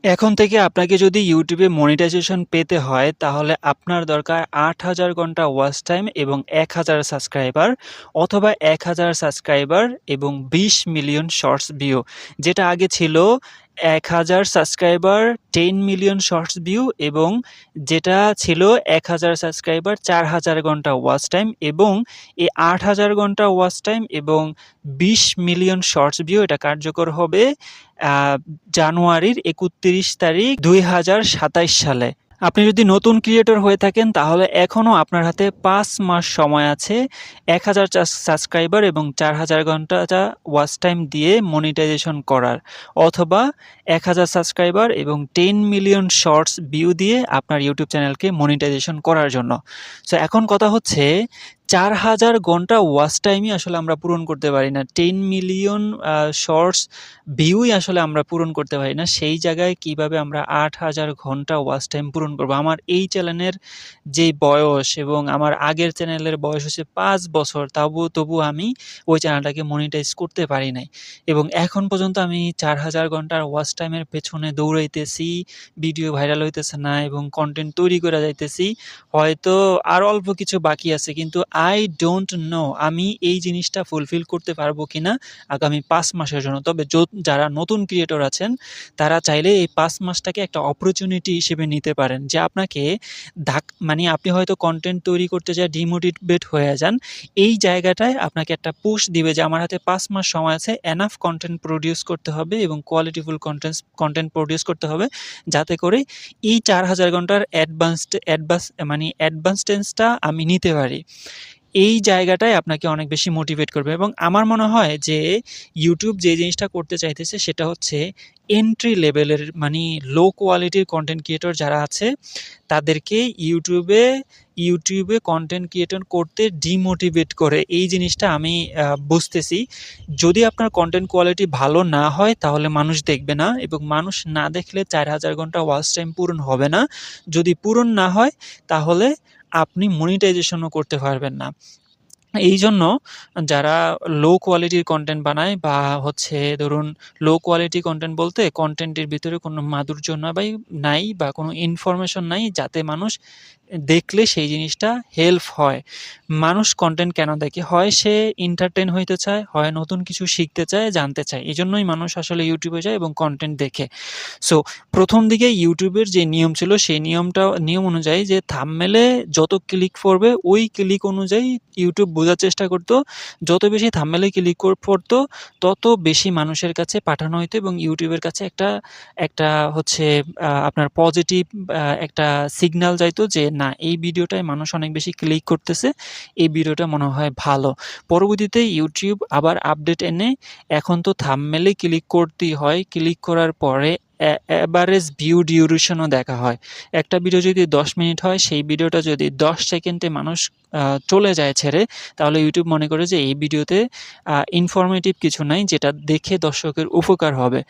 এখন থেকে আপনাকে যদি ইউটিউবে মনিটাইজেশন পেতে হয় তাহলে আপনার দরকার ৮,০০০ ঘন্টা ওয়াচ টাইম এবং ১,০০০ সাবস্ক্রাইবার অথবা ১,০০০ সাবস্ক্রাইবার এবং ২০ মিলিয়ন শর্টস ভিউ। যেটা আগে ছিল ১,০০০ সাবস্ক্রাইবার ১০ মিলিয়ন শর্টস ভিউ এবং যেটা ছিল ১,০০০ সাবস্ক্রাইবার ৪,০০০ ঘন্টা ওয়াচ টাইম এবং এই ৮,০০০ ঘন্টা ওয়াচ টাইম এবং ২০ মিলিয়ন শর্টস ভিউ এটা কার্যকর হবে জানুয়ারির ৩১ তারিখ ২০২৭ সালে। আপনি যদি নতুন ক্রিয়েটর হয়ে থাকেন তাহলে এখনও আপনার হাতে ৫ মাস সময় আছে ১,০০০ সাবস্ক্রাইবার এবং ৪,০০০ ঘন্টা ওয়াচ টাইম দিয়ে মনিটাইজেশন করার, অথবা ১,০০০ সাবস্ক্রাইবার এবং ১০ মিলিয়ন শর্টস ভিউ দিয়ে আপনার ইউটিউব চ্যানেলকে মনিটাইজেশন করার জন্য। সো এখন কথা হচ্ছে ৪,০০০ ঘন্টা ওয়াচ টাইমই আসলে আমরা পূরণ করতে পারি না। ১০ মিলিয়ন শর্টস ভিউই আসলে আমরা পূরণ করতে পারি না। সেই জায়গায় কিভাবে আমরা ৮,০০০ ঘন্টা ওয়াচ টাইম পূরণ করব? আমার এই চ্যানেলের যে বয়স এবং আমার আগের চ্যানেলের বয়স হচ্ছে ৫ বছর, তবু আমি ওই চ্যানেলটাকে মনিটাইজ করতে পারি নাই। এবং এখন পর্যন্ত আমি ৪,০০০ ঘন্টার ওয়াচ টাইমের পেছনে দৌড়াইতেছি, ভিডিও ভাইরাল হইতেছে না এবং কনটেন্ট তৈরি করে যাইতেছি। হয়তো আর অল্প কিছু বাকি আছে, কিন্তু আই ডোন্ট নো আমি এই জিনিসটা ফুলফিল করতে পারবো কিনা আগামী ৫ মাসের জন্য। তবে যারা নতুন ক্রিয়েটর আছেন তারা চাইলে এই ৫ মাসটাকে একটা অপরচুনিটি হিসেবে নিতে পারেন, যে আপনাকে মানে আপনি হয়তো কনটেন্ট তৈরি করতে যেয়ে ডিমোটিভেট হয়ে যান। এই জায়গাটায় আপনাকে একটা পুশ দিবে যে আমার হাতে 5 মাস সময় আছে, এনাফ কনটেন্ট প্রোডিউস করতে হবে এবং কোয়ালিটিফুল কনটেন্ট প্রোডিউস করতে হবে, যাতে করে এই ৪,০০০ ঘন্টার অ্যাডভান্সটেন্সটা আমি নিতে পারি। এই জায়গাটায় আপনাকে অনেক বেশি মোটিভেট করবে এবং আমার মনে হয় যে ইউটিউব যে জিনিসটা করতে চাইতেছে সেটা হচ্ছে এন্ট্রি লেভেলের মানে লো কোয়ালিটির কন্টেন্ট ক্রিয়েটর যারা আছে তাদেরকে ইউটিউবে কন্টেন্ট ক্রিয়েটর করতে ডিমোটিভেট করে। এই জিনিসটা আমি বুঝতেছি। যদি আপনার কন্টেন্ট কোয়ালিটি ভালো না হয় তাহলে মানুষ দেখবে না, এবং মানুষ না দেখলে ৪,০০০ ঘন্টা ওয়াচ টাইম পূরণ হবে না। যদি পূরণ না হয় তাহলে আপনি মনিটাইজেশনও করতে পারবেন না। এইজন্য যারা লো কোয়ালিটির কনটেন্ট বানায় বা হচ্ছে ধরুন লো কোয়ালিটি কনটেন্ট বলতে কনটেন্টের ভিতরে কোনো মাধুর্য নাই বা কোনো ইনফরমেশন নাই যাতে মানুষ দেখলে সেই জিনিসটা হেল্প হয়। মানুষ কনটেন্ট কেন দেখে? হয় সে এন্টারটেইন হইতে চায়, হয় নতুন কিছু শিখতে চায়, জানতে চায়। এজন্যই মানুষ আসলে ইউটিউবে যায় এবং কনটেন্ট দেখে। সো প্রথম দিকে ইউটিউবের যে নিয়ম ছিল সেই নিয়ম অনুযায়ী যে থাম্বনেইলে যত ক্লিক পড়বে ওই ক্লিক অনুযায়ী ইউটিউব বোঝার চেষ্টা করতো। যত বেশি থাম্বনেইলে ক্লিক পড়তো তত বেশি মানুষের কাছে পাঠানো হইতো এবং ইউটিউবের কাছে একটা হচ্ছে আপনার পজিটিভ একটা সিগন্যাল যাইতো যে না, এই ভিডিওটায় মানুষ অনেক বেশি ক্লিক করতেছে, এই ভিডিওটা মনে হয় ভালো। পরবর্তীতে ইউটিউব আবার আপডেট এনে এখন তো থাম্বনেইলে ক্লিক করতেই হয়। ক্লিক করার পরে এভারেজ ভিউ ডিউরেশনও দেখা হয়। একটা ভিডিও যদি ১০ মিনিট হয় সেই ভিডিওটা যদি ১০ সেকেন্ডে মানুষ চলে যায় ছেড়ে, তাহলে ইউটিউব মনে করে যে এই ভিডিওতে ইনফরমেটিভ কিছু নাই যেটা দেখে দর্শকের উপকার হবে।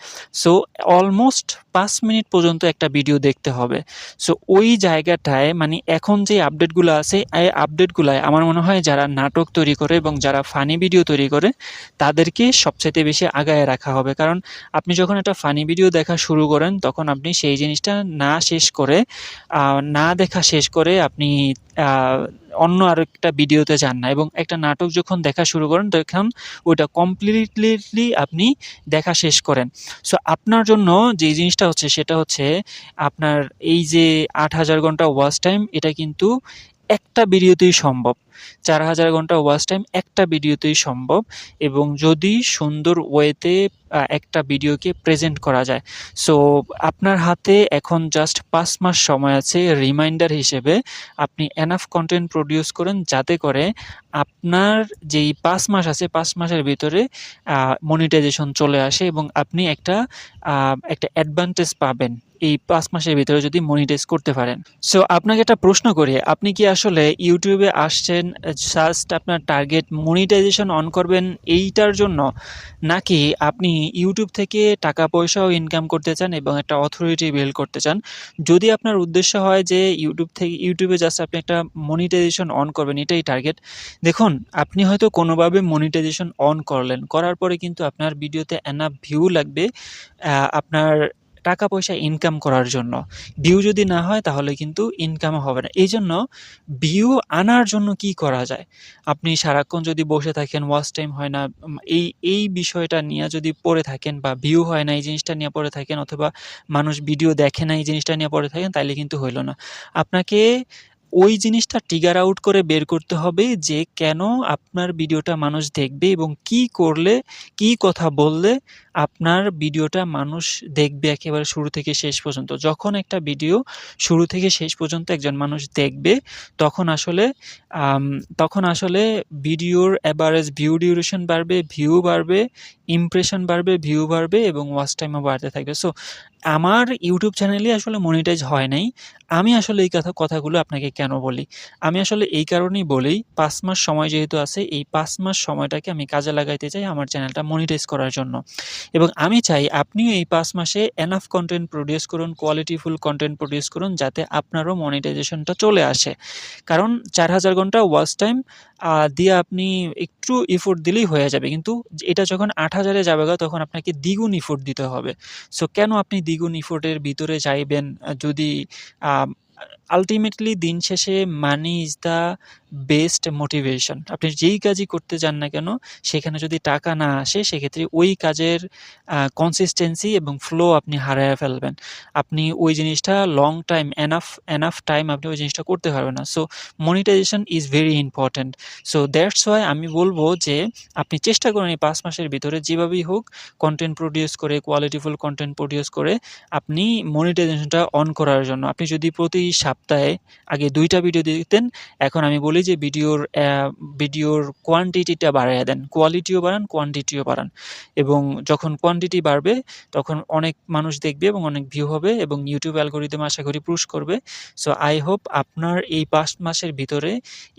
সো অলমোস্ট ৫ মিনিট পর্যন্ত একটা ভিডিও দেখতে হবে। সো ওই জায়গাটায় মানে এখন যে আপডেটগুলো আছে এই আপডেটগুলায় আমার মনে হয় যারা নাটক তৈরি করে এবং যারা ফানি ভিডিও তৈরি করে তাদেরকে সবচাইতে বেশি আগায় রাখা হবে। কারণ আপনি যখন একটা ফানি ভিডিও দেখা শুরু করেন তখন আপনি সেই জিনিসটা না দেখা শেষ করে আপনি অন্য আরেকটা ভিডিওতে যান না, এবং একটা নাটক যখন দেখা শুরু করেন তখন ওইটা কমপ্লিটলি আপনি দেখা শেষ করেন। সো আপনার জন্য যে জিনিসটা হচ্ছে সেটা হচ্ছে আপনার এই যে ৮,০০০ ঘন্টা ওয়াচ টাইম এটা কিন্তু একটা ভিডিওতেই সম্ভব। ৪,০০০ ঘন্টা ওয়াচ টাইম একটা ভিডিওতেই সম্ভব, এবং যদি সুন্দর ওয়েতে একটা ভিডিওকে প্রেজেন্ট করা যায়। সো আপনার হাতে এখন জাস্ট ৫ মাস সময় আছে রিমাইন্ডার হিসেবে আপনি এনাফ কনটেন্ট প্রোডিউস করেন যাতে করে আপনার যেই ৫ মাস আছে ৫ মাসের ভিতরে মনিটাইজেশন চলে আসে এবং আপনি একটা অ্যাডভান্টেজ পাবেন এই ৫ মাসের ভিতরে যদি মনিটাইজ করতে পারেন। সো আপনাকে একটা প্রশ্ন করি, আপনি কি আসলে ইউটিউবে আসছেন জাস্ট আপনার টার্গেট মনিটাইজেশন অন করবেন এইটার জন্য? নাকি আপনি ইউটিউব থেকে টাকা পয়সাও ইনকাম করতে চান এবং একটা অথরিটি বিল্ড করতে চান? যদি আপনার উদ্দেশ্য হয় যে ইউটিউবে জাস্ট আপনি একটা মনিটাইজেশন অন করবেন এটাই টার্গেট, দেখুন আপনি হয়তো কোনোভাবে মনিটাইজেশন অন করলেন, করার পরে কিন্তু আপনার ভিডিওতে এনাফ ভিউ লাগবে, আপনার টাকা পয়সা ইনকাম করার জন্য। ভিউ যদি না হয় তাহলে কিন্তু ইনকামও হবে না। এইজন্য ভিউ আনার জন্য কি করা যায়? আপনি সারাক্ষণ যদি বসে থাকেন, ওয়াচ টাইম হয় না, এই বিষয়টা নিয়ে যদি পড়ে থাকেন বা ভিউ হয় না এই জিনিসটা নিয়ে পড়ে থাকেন, অথবা মানুষ ভিডিও দেখে না এই জিনিসটা নিয়ে পড়ে থাকেন, তাইলে কিন্তু হইল না। আপনাকে ওই জিনিসটা ট্রিগার আউট করে বের করতে হবে যে কেন আপনার ভিডিওটা মানুষ দেখবে এবং কি করলে, কি কথা বললে আপনার ভিডিওটা মানুষ দেখবে একেবারে শুরু থেকে শেষ পর্যন্ত। যখন একটা ভিডিও শুরু থেকে শেষ পর্যন্ত একজন মানুষ দেখবে তখন আসলে আম তখন আসলে ভিডিওর এভারেজ ভিউ ডিউরেশন বাড়বে, ভিউ বাড়বে, ইমপ্রেশন বাড়বে, ভিউ বাড়বে এবং ওয়াচ টাইমও বাড়তে থাকবে। সো আমার ইউটিউব চ্যানেলই আসলে মনিটাইজ হয় নাই। আমি আসলে এই কথাগুলো আপনাকে কেন বলি? আমি আসলে এই কারণেই বলি, ৫ মাস সময় যেহেতু আছে, এই ৫ মাস সময়টাকে আমি কাজে লাগাইতে চাই আমার চ্যানেলটা মনিটাইজ করার জন্য। এবং আমি চাই আপনিও এই ৫ মাসে এনাফ কনটেন্ট প্রোডিউস করুন, কোয়ালিটিফুল কনটেন্ট প্রোডিউস করুন যাতে আপনারও মনিটাইজেশনটা চলে আসে। কারণ ৪,০০০ ঘন্টা ওয়াচ টাইম দিয়ে আপনি একটু এফোর্ট দিলেই হয়ে যাবে। কিন্তু এটা যখন ৮,০০০ এ যাবেগা তখন আপনাকে দ্বিগুণ এফোর্ট দিতে হবে। সো কেন আপনি দ্বিগুণ এফোর্টের ভিতরে যাইবেন যদি আম আল্টিমেটলি দিন শেষে money is the best motivation. আপনি যেই কাজই করতে যান না কেন, সেখানে যদি টাকা না আসে সেক্ষেত্রে ওই কাজের কনসিস্টেন্সি এবং ফ্লো আপনি হারায়া ফেলবেন। আপনি ওই জিনিসটা লং টাইম এনাফ টাইম আপনি ওই জিনিসটা করতে পারবেন না। So monetization is very important. So that's why আমি বলব যে আপনি চেষ্টা করুন এই ৫ মাসের ভিতরে যেভাবেই হোক কনটেন্ট প্রোডিউস করে, কোয়ালিটিফুল কনটেন্ট প্রোডিউস করে আপনি মনিটাইজেশনটা অন করার জন্য। আপনি যদি প্রতি সপ্তাহে আগে ২ টা ভিডিও দিতেন, এখন আমি বলি যে ভিডিওর কোয়ান্টিটিটা বাড়াইয়া দেন। কোয়ালিটিও বাড়ান, কোয়ান্টিটিও বাড়ান। এবং যখন কোয়ান্টিটি বাড়বে তখন অনেক মানুষ দেখবে এবং অনেক ভিউ হবে এবং ইউটিউব অ্যালগরিদম আশা করি পুশ করবে। সো আই হোপ আপনার এই ৫ মাসের ভিতরে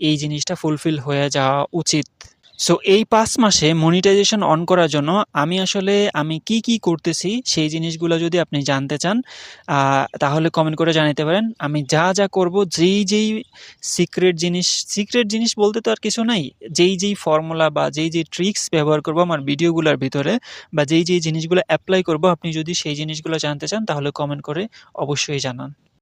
এই জিনিসটা ফুলফিল হয়ে যাওয়া উচিত। সো এই ৫ মাসে মনিটাইজেশন অন করার জন্য আমি কি করতেছি সেই জিনিসগুলো যদি আপনি জানতে চান তাহলে কমেন্ট করে জানাতে পারেন। আমি যা করব যেই সিক্রেট জিনিস বলতে তো আর কিছু নাই। যেই ফর্মুলা বা যেই ট্রিক্স ব্যবহার করব আমার ভিডিওগুলোর ভিতরে বা যেই জিনিসগুলো এপ্লাই করব আপনি যদি সেই জিনিসগুলো জানতে চান তাহলে কমেন্ট করে অবশ্যই জানান।